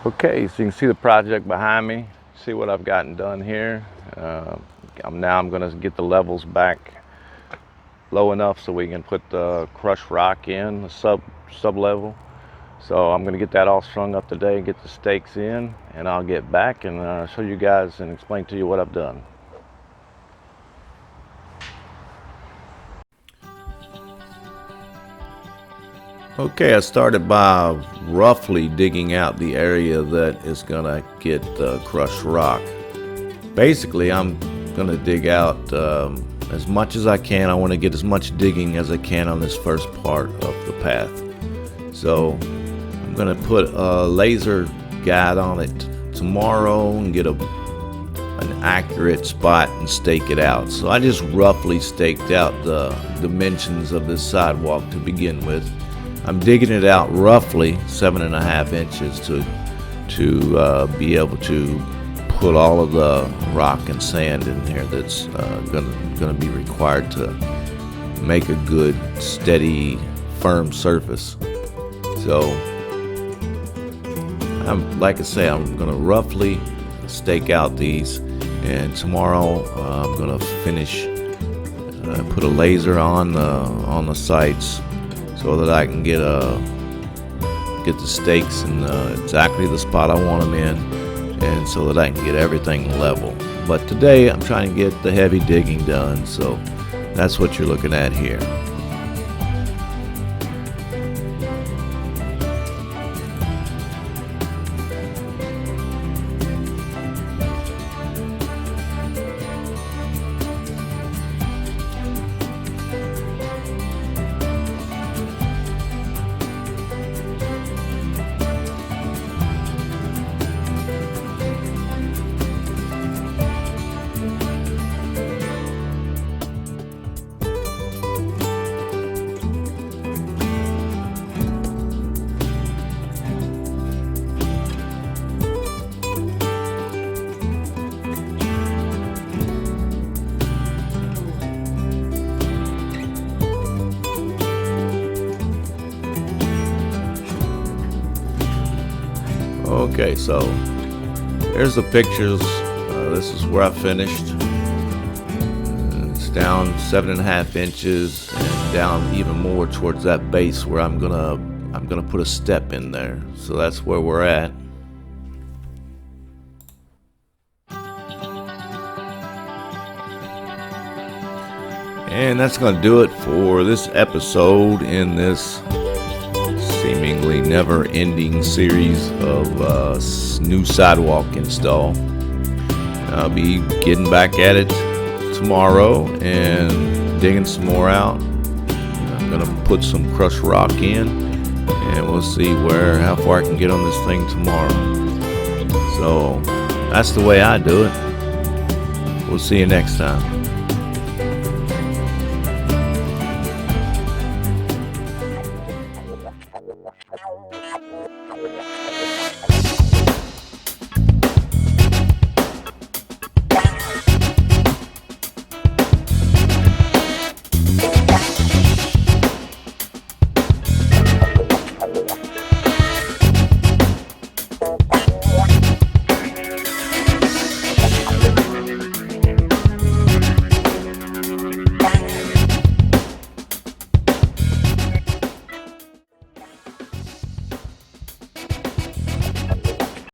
Okay, so you can see the project behind me, see what I've gotten done here. I'm going to get the levels back low enough so we can put the crushed rock in, the sub level. So I'm going to get that all strung up today, get the stakes in, and I'll get back and show you guys and explain to you what I've done. Okay, I started by roughly digging out the area that is gonna get crushed rock. Basically, I'm gonna dig out as much as I can. I want to get as much digging as I can on this first part of the path. So I'm gonna put a laser guide on it tomorrow and get an accurate spot and stake it out. So I just roughly staked out the dimensions of this sidewalk to begin with. I'm digging it out roughly 7.5 inches to be able to put all of the rock and sand in here that's gonna be required to make a good, steady, firm surface. So, like I say, I'm gonna roughly stake out these, and tomorrow I'm gonna finish, put a laser on the sights, so that I can get the stakes in exactly the spot I want them in, and so that I can get everything level. But today I'm trying to get the heavy digging done, so that's what you're looking at here. Okay, so here's the pictures. This is where I finished. It's down 7.5 inches and down even more towards that base where I'm gonna put a step in there. So that's where we're at. And that's gonna do it for this episode in this seemingly never-ending series of new sidewalk install. I'll be getting back at it tomorrow and digging some more out. I'm gonna put some crushed rock in, and we'll see how far I can get on this thing tomorrow. So that's the way I do it. We'll see you next time.